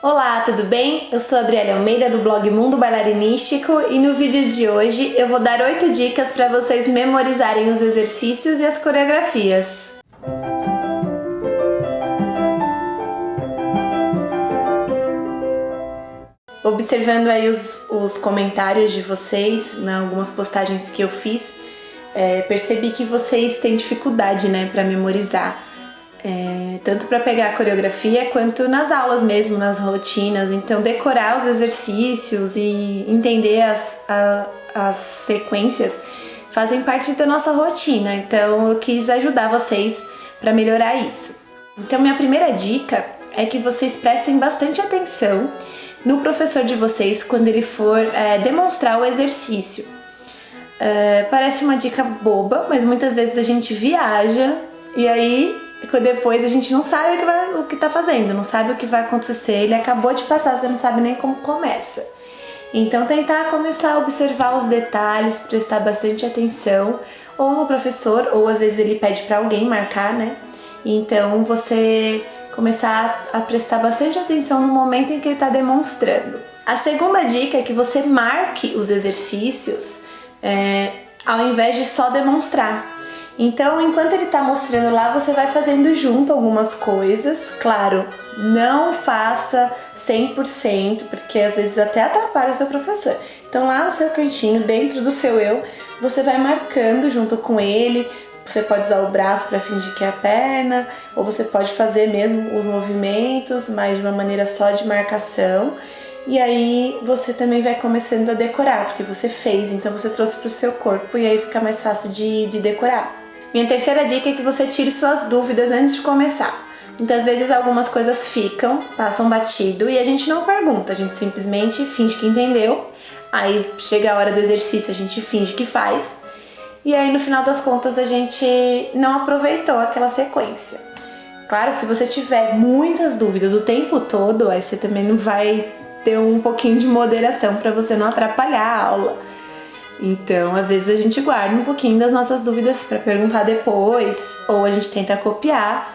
Olá, tudo bem? Eu sou a Adriele Almeida do blog Mundo Bailarinístico e no vídeo de hoje eu vou dar 8 dicas para vocês memorizarem os exercícios e as coreografias. Observando aí os comentários de vocês, algumas postagens que eu fiz, percebi que vocês têm dificuldade, para memorizar. Tanto para pegar a coreografia quanto nas aulas mesmo, nas rotinas. Então decorar os exercícios e entender as sequências fazem parte da nossa rotina. Então eu quis ajudar vocês para melhorar isso. Então minha primeira dica é que vocês prestem bastante atenção no professor de vocês quando ele for demonstrar o exercício. Parece uma dica boba, mas muitas vezes a gente viaja e aí depois a gente não sabe o que tá fazendo, não sabe o que vai acontecer, ele acabou de passar, você não sabe nem como começa. Então tentar começar a observar os detalhes, prestar bastante atenção, ou no professor, ou às vezes ele pede para alguém marcar, Então você começar a prestar bastante atenção no momento em que ele está demonstrando. A segunda dica é que você marque os exercícios ao invés de só demonstrar. Então, enquanto ele está mostrando lá, você vai fazendo junto algumas coisas. Claro, não faça 100%, porque às vezes até atrapalha o seu professor. Então, lá no seu cantinho, dentro do seu eu, você vai marcando junto com ele. Você pode usar o braço para fingir que é a perna, ou você pode fazer mesmo os movimentos, mas de uma maneira só de marcação. E aí você também vai começando a decorar, porque você fez, então você trouxe para o seu corpo e aí fica mais fácil de decorar. Minha terceira dica é que você tire suas dúvidas antes de começar. Muitas vezes algumas coisas passam batido e a gente não pergunta, a gente simplesmente finge que entendeu. Aí chega a hora do exercício, a gente finge que faz. E aí no final das contas a gente não aproveitou aquela sequência. Claro, se você tiver muitas dúvidas o tempo todo, aí você também não vai ter um pouquinho de moderação para você não atrapalhar a aula. Então, às vezes a gente guarda um pouquinho das nossas dúvidas para perguntar depois, ou a gente tenta copiar,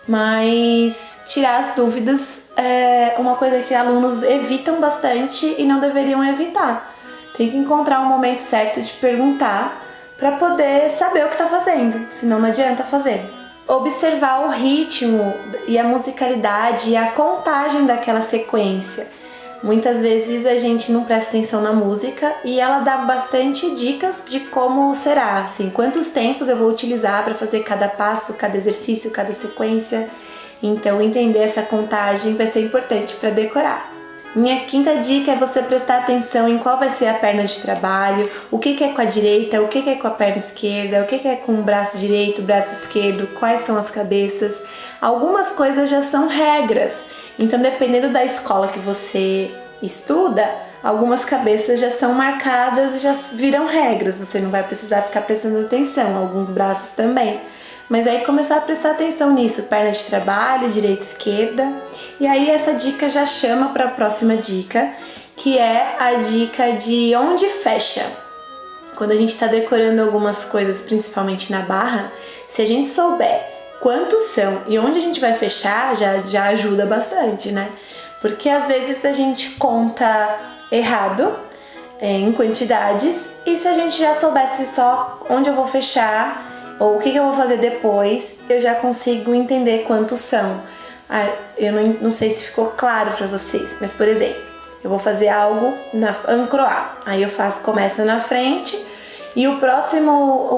mas tirar as dúvidas é uma coisa que alunos evitam bastante e não deveriam evitar. Tem que encontrar um momento certo de perguntar para poder saber o que está fazendo, senão não adianta fazer. Observar o ritmo e a musicalidade e a contagem daquela sequência. Muitas vezes a gente não presta atenção na música e ela dá bastante dicas de como será, assim, quantos tempos eu vou utilizar para fazer cada passo, cada exercício, cada sequência. Então entender essa contagem vai ser importante para decorar. Minha quinta dica é você prestar atenção em qual vai ser a perna de trabalho, o que é com a direita, o que é com a perna esquerda, o que é com o braço direito, o braço esquerdo, quais são as cabeças. Algumas coisas já são regras, então dependendo da escola que você estuda, algumas cabeças já são marcadas e já viram regras, você não vai precisar ficar prestando atenção, alguns braços também. Mas aí começar a prestar atenção nisso, perna de trabalho, direita, esquerda. E aí essa dica já chama para a próxima dica, que é a dica de onde fecha. Quando a gente está decorando algumas coisas, principalmente na barra, se a gente souber quantos são e onde a gente vai fechar, já ajuda bastante, Porque às vezes a gente conta errado em quantidades, e se a gente já soubesse só onde eu vou fechar ou o que eu vou fazer depois, eu já consigo entender quantos são. Eu não sei se ficou claro para vocês, mas por exemplo, eu vou fazer algo na ancroar. Aí eu começo na frente e o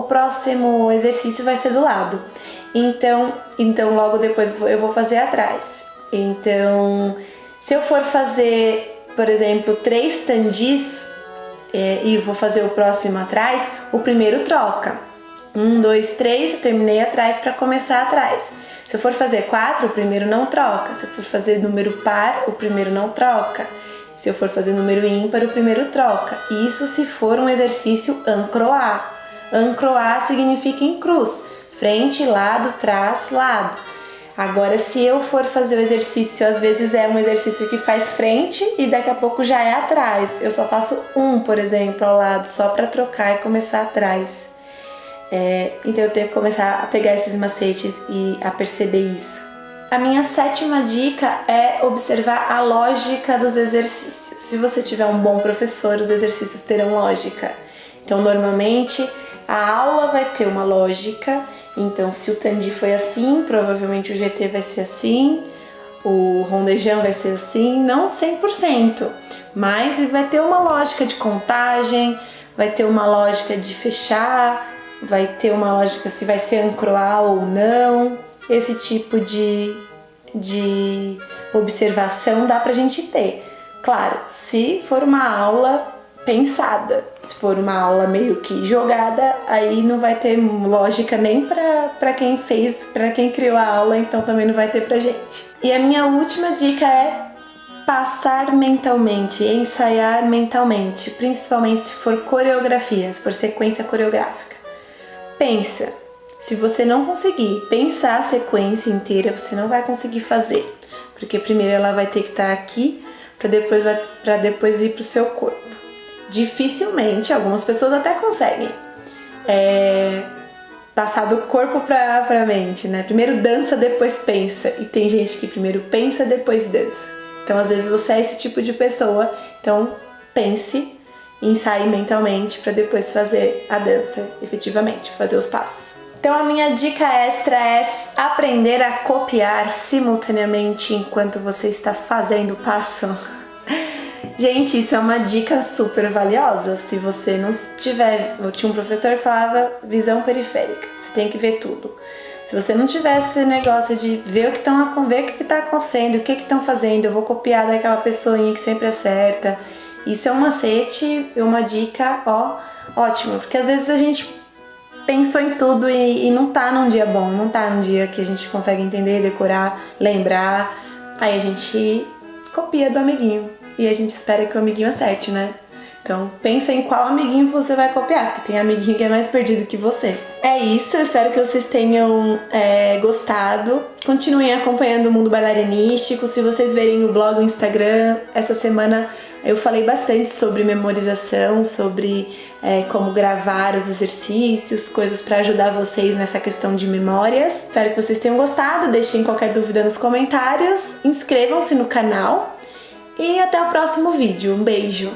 próximo exercício vai ser do lado. Então logo depois eu vou fazer atrás. Então, se eu for fazer, por exemplo, 3 tandis e vou fazer o próximo atrás, o primeiro troca. 1, 2, 3, eu terminei atrás para começar atrás. Se eu for fazer 4, o primeiro não troca. Se eu for fazer número par, o primeiro não troca. Se eu for fazer número ímpar, o primeiro troca. Isso se for um exercício ancroar. Ancroar significa em cruz. Frente, lado, trás, lado. Agora, se eu for fazer o exercício, às vezes é um exercício que faz frente e daqui a pouco já é atrás. Eu só faço por exemplo, ao lado, só para trocar e começar atrás. Então eu tenho que começar a pegar esses macetes e a perceber isso. A minha 7ª dica é observar a lógica dos exercícios. Se você tiver um bom professor, os exercícios terão lógica. Então, normalmente, a aula vai ter uma lógica. Então, se o Tandi foi assim, provavelmente o GT vai ser assim, o rondejão vai ser assim, não 100%, mas vai ter uma lógica de contagem, vai ter uma lógica de fechar, vai ter uma lógica se vai ser ancroar ou não. Esse tipo de observação dá pra gente ter. Claro, se for uma aula pensada, se for uma aula meio que jogada, aí não vai ter lógica nem pra quem fez, pra quem criou a aula, então também não vai ter pra gente. E a minha última dica é passar mentalmente, ensaiar mentalmente, principalmente se for coreografia, se for sequência coreográfica. Pensa. Se você não conseguir pensar a sequência inteira, você não vai conseguir fazer, porque primeiro ela vai ter que estar aqui para depois ir para o seu corpo. Dificilmente, algumas pessoas até conseguem passar do corpo para a mente, né? Primeiro dança, depois pensa, e tem gente que primeiro pensa, depois dança. Então, às vezes você é esse tipo de pessoa, então pense, ensaie mentalmente para depois fazer a dança, efetivamente, fazer os passos. Então a minha dica extra é aprender a copiar simultaneamente enquanto você está fazendo o passo. Gente, isso é uma dica super valiosa. Se você não tiver... Eu tinha um professor que falava visão periférica. Você tem que ver tudo. Se você não tiver esse negócio de ver o que está acontecendo, o que estão fazendo, eu vou copiar daquela pessoinha que sempre acerta. Isso é um macete, uma dica, ótima. Porque às vezes a gente pensou em tudo e não tá num dia bom, não tá num dia que a gente consegue entender, decorar, lembrar. Aí a gente copia do amiguinho e a gente espera que o amiguinho acerte, né? Então pensa em qual amiguinho você vai copiar, porque tem amiguinho que é mais perdido que você. É isso, eu espero que vocês tenham gostado. Continuem acompanhando o Mundo Bailarinístico. Se vocês verem o blog, o Instagram, essa semana eu falei bastante sobre memorização, sobre como gravar os exercícios, coisas para ajudar vocês nessa questão de memórias. Espero que vocês tenham gostado, deixem qualquer dúvida nos comentários, inscrevam-se no canal e até o próximo vídeo. Um beijo!